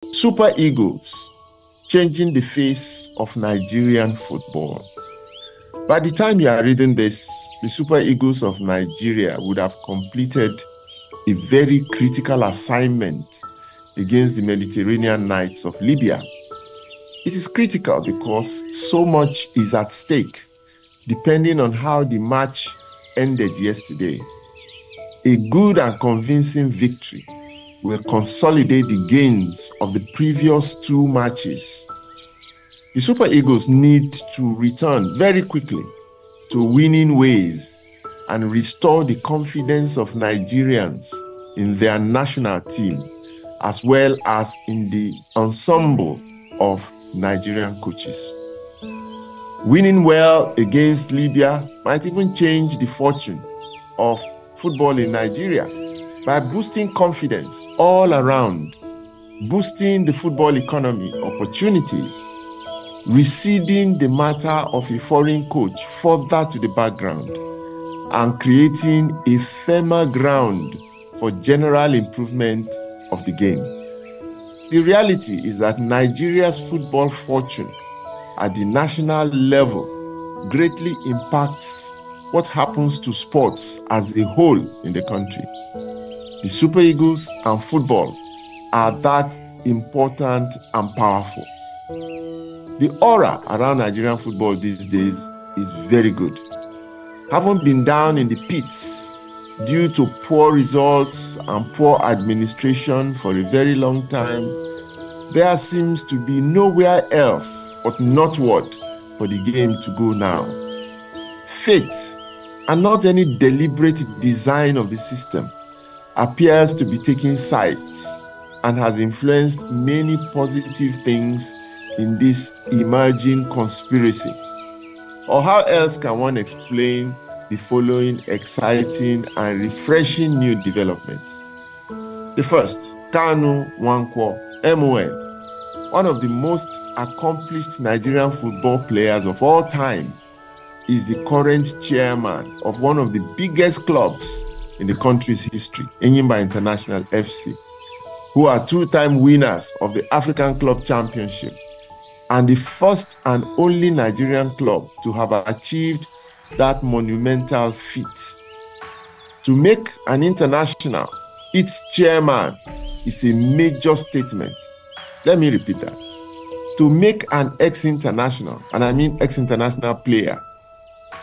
Super Eagles changing the face of Nigerian football. By the time you are reading this, the Super Eagles of Nigeria would have completed a very critical assignment against the Mediterranean Knights of Libya. It is critical because so much is at stake, depending on how the match ended yesterday. A good and convincing victory will consolidate the gains of the previous two matches. The Super Eagles need to return very quickly to winning ways and restore the confidence of Nigerians in their national team, as well as in the ensemble of Nigerian coaches. Winning well against Libya might even change the fortune of football in Nigeria by boosting confidence all around, boosting the football economy opportunities, receding the matter of a foreign coach further to the background, and creating a firmer ground for general improvement of the game. The reality is that Nigeria's football fortune at the national level greatly impacts what happens to sports as a whole in the country. The Super Eagles and football are that important and powerful. The aura around Nigerian football these days is very good. Having been down in the pits due to poor results and poor administration for a very long time, there seems to be nowhere else but northward for the game to go now. Fate, and not any deliberate design of the system, appears to be taking sides and has influenced many positive things in this emerging conspiracy. Or how else can one explain the following exciting and refreshing new developments? The first, Kanu Nwankwo, MON, one of the most accomplished Nigerian football players of all time, is the current chairman of one of the biggest clubs in the country's history, Enyimba International FC, who are two-time winners of the African Club Championship and the first and only Nigerian club to have achieved that monumental feat. To make an international its chairman is a major statement. Let me repeat that. To make an ex-international, and I mean ex-international player,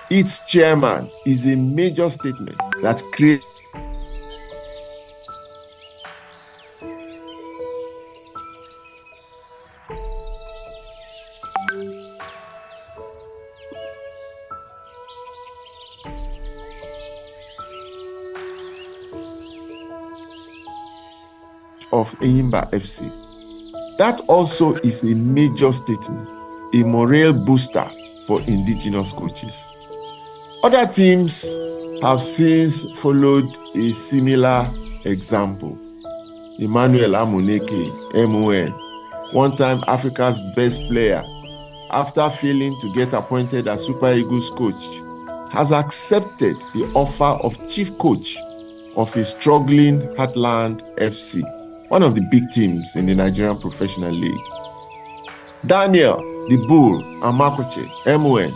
its chairman is a major statement that creates of Enyimba FC. That also is a major statement, a morale booster for indigenous coaches. Other teams have since followed a similar example. Emmanuel Amuneke, MON, one-time Africa's best player, after failing to get appointed as Super Eagles coach, has accepted the offer of chief coach of a struggling Heartland FC, one of the big teams in the Nigerian Professional League. Daniel, the Bull, Amakoche, MON,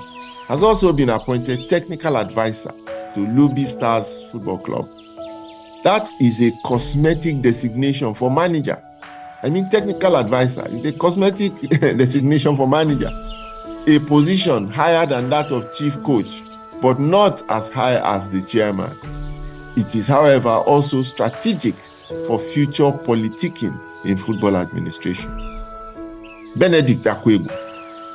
has also been appointed technical advisor to Lubi Stars Football Club. That is a cosmetic designation for manager. I mean, technical advisor is a cosmetic designation for manager. A position higher than that of chief coach, but not as high as the chairman. It is, however, also strategic for future politicking in football administration. Benedict Akwegu,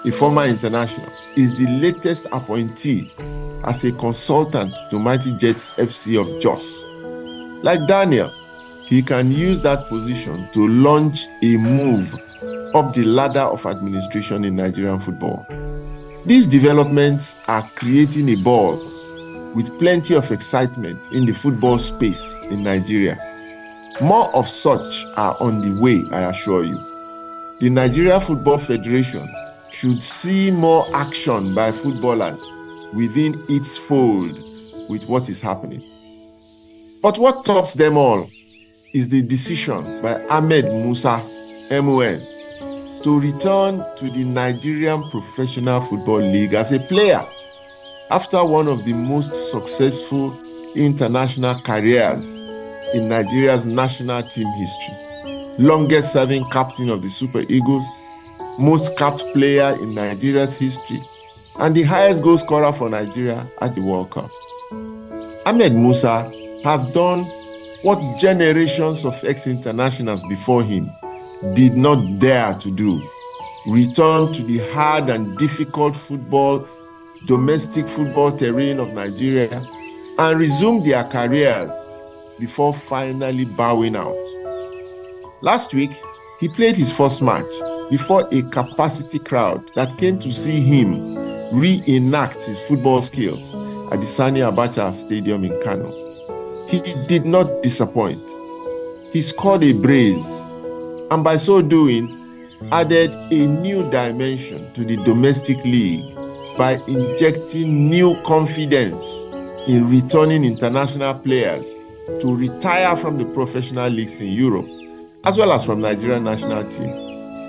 a former international, is the latest appointee as a consultant to Mighty Jets FC of Jos. Like Daniel, he can use that position to launch a move up the ladder of administration in Nigerian football. These developments are creating a buzz with plenty of excitement in the football space in Nigeria. More of such are on the way, I assure you. The Nigeria Football Federation should see more action by footballers within its fold with what is happening. But what tops them all is the decision by Ahmed Musa MON, to return to the Nigerian Professional Football League as a player after one of the most successful international careers in Nigeria's national team history. Longest serving captain of the Super Eagles, most capped player in Nigeria's history, and the highest goal scorer for Nigeria at the World Cup. Ahmed Musa has done what generations of ex-internationals before him did not dare to do: return to the hard and difficult domestic football terrain of Nigeria and resume their careers before finally bowing out. Last week, he played his first match before a capacity crowd that came to see him reenact his football skills at the Sani Abacha Stadium in Kano. He did not disappoint. He scored a brace, and by so doing, added a new dimension to the domestic league by injecting new confidence in returning international players to retire from the professional leagues in Europe, as well as from Nigerian national team,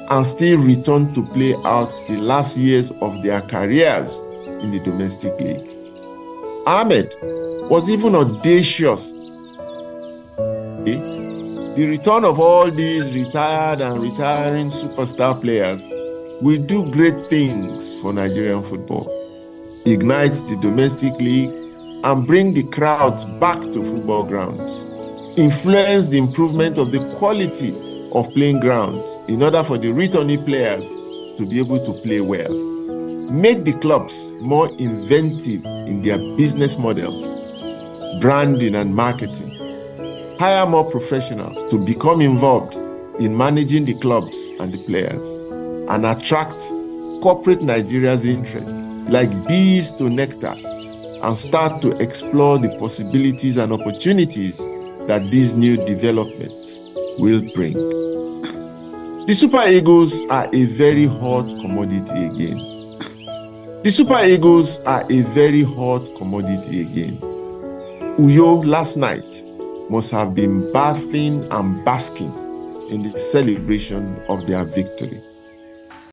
and still return to play out the last years of their careers in the domestic league. Ahmed was even audacious. The return of all these retired and retiring superstar players will do great things for Nigerian football, ignite the domestic league, and bring the crowds back to football grounds, influence the improvement of the quality of playing grounds in order for the returnee players to be able to play well, make the clubs more inventive in their business models, branding and marketing, hire more professionals to become involved in managing the clubs and the players, and attract corporate Nigeria's interest like bees to nectar, and start to explore the possibilities and opportunities that these new developments will bring. The Super Eagles are a very hot commodity again. The Super Eagles are a very hot commodity again. Uyo last night must have been bathing and basking in the celebration of their victory.